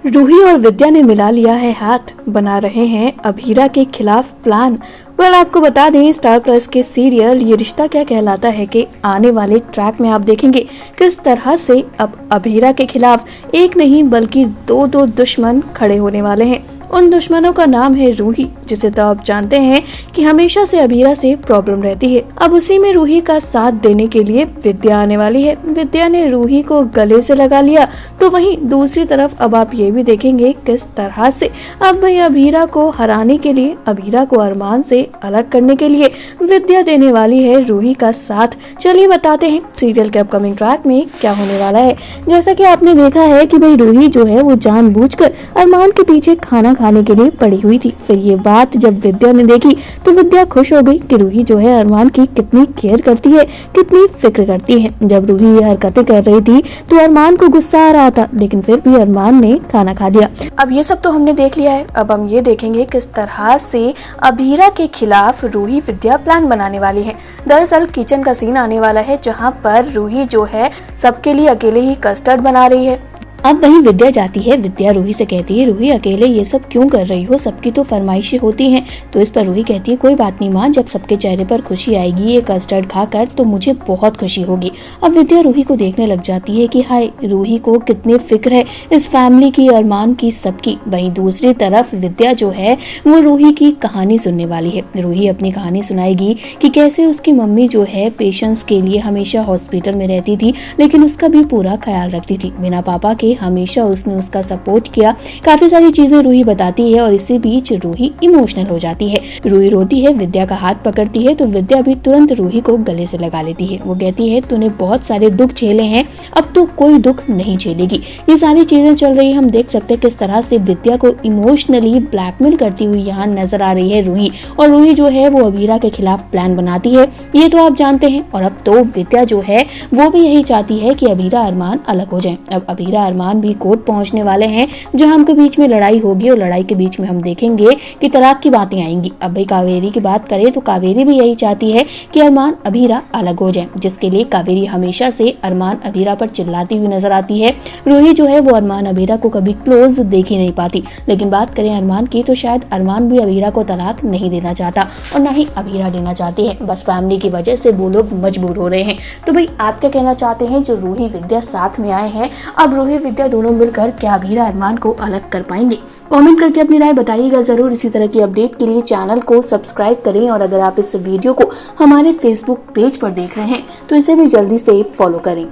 रूही और विद्या ने मिला लिया है हाथ, बना रहे हैं अभीरा के खिलाफ प्लान। आपको बता दें, स्टार प्लस के सीरियल ये रिश्ता क्या कहलाता है कि आने वाले ट्रैक में आप देखेंगे किस तरह से अब अभीरा के खिलाफ एक नहीं बल्कि दो दुश्मन खड़े होने वाले हैं। उन दुश्मनों का नाम है रूही, जिसे तो आप जानते हैं कि हमेशा से अभीरा से प्रॉब्लम रहती है। अब उसी में रूही का साथ देने के लिए विद्या आने वाली है। विद्या ने रूही को गले से लगा लिया, तो वहीं दूसरी तरफ अब आप ये भी देखेंगे किस तरह से अब भाई अभीरा को हराने के लिए, अभीरा को अरमान से अलग करने के लिए विद्या देने वाली है रूही का साथ। चलिए बताते हैं सीरियल के अपकमिंग ट्रैक में क्या होने वाला है। जैसा कि आपने देखा है कि भाई रूही जो है वो जानबूझकर अरमान के पीछे खाना खाने के लिए पड़ी हुई थी। फिर ये बात जब विद्या ने देखी तो विद्या खुश हो गई कि रूही जो है अरमान की कितनी केयर करती है, कितनी फिक्र करती है। जब रूही ये हरकतें कर रही थी तो अरमान को गुस्सा आ रहा था, लेकिन फिर भी अरमान ने खाना खा दिया। अब ये सब तो हमने देख लिया है, अब हम ये देखेंगे किस तरह से अभीरा के खिलाफ रूही विद्या प्लान बनाने वाली है। दरअसल किचन का सीन आने वाला है, जहाँ पर रूही जो है सबके लिए अकेले ही कस्टर्ड बना रही है। अब वहीं विद्या जाती है, विद्या रूही से कहती है, रूही अकेले ये सब क्यों कर रही हो, सबकी तो फरमाइशें होती हैं। तो इस पर रूही कहती है, कोई बात नहीं माँ, जब सबके चेहरे पर खुशी आएगी ये कस्टर्ड खाकर तो मुझे बहुत खुशी होगी। अब विद्या रूही को देखने लग जाती है कि हाय, रूही को कितनी फिक्र है इस फैमिली की, अरमान की, सबकी। वहीं दूसरी तरफ विद्या जो है वो रूही की कहानी सुनने वाली है। रूही अपनी कहानी सुनाएगी कि कैसे उसकी मम्मी जो है पेशेंट्स के लिए हमेशा हॉस्पिटल में रहती थी, लेकिन उसका भी पूरा ख्याल रखती थी। बिना पापा के हमेशा उसने उसका सपोर्ट किया। काफी सारी चीजें रूही बताती है और इसी बीच रूही इमोशनल हो जाती है। रूही रोती है, विद्या का हाथ पकड़ती है तो विद्या भी तुरंत रूही को गले से लगा लेती है। वो कहती है, तूने बहुत सारे दुख झेले हैं, अब तो कोई दुख नहीं झेलेगी। ये सारी चीजें चल रही है, हम देख सकते हैं किस तरह से विद्या को इमोशनली ब्लैकमेल करती हुई यहाँ नजर आ रही है रूही। और रूही जो है वो अभीरा के खिलाफ प्लान बनाती है, ये तो आप जानते हैं। और अब तो विद्या जो है वो भी यही चाहती है कि अभीरा अरमान अलग हो जाए। अब अभीरा अरमान भी कोर्ट पहुंचने वाले हैं, जहां उनके बीच में लड़ाई होगी और लड़ाई के बीच में हम देखेंगे कि तलाक की बातें आएंगी। अब भाई कावेरी की बात करें तो कावेरी भी यही चाहती है कि अरमान अभीरा अलग हो जाए, जिसके लिए कावेरी हमेशा से अरमान अभीरा पर चिल्लाती हुई नजर आती है। रूही जो है वो अरमान अभीरा को कभी क्लोज देख ही नहीं पाती, लेकिन बात करें अरमान की तो शायद अरमान भी अभीरा को तलाक नहीं देना चाहता और न ही अभीरा देना चाहती है। बस फैमिली की वजह से वो लोग मजबूर हो रहे हैं। तो भाई आप क्या कहना चाहते हैं, जो रूही विद्या साथ में आए हैं, अब रूही विद्या दोनों मिलकर क्या अभीरा अरमान को अलग कर पाएंगे? कमेंट करके अपनी राय बताइएगा जरूर। इसी तरह की अपडेट के लिए चैनल को सब्सक्राइब करें और अगर आप इस वीडियो को हमारे फेसबुक पेज पर देख रहे हैं तो इसे भी जल्दी से फॉलो करें।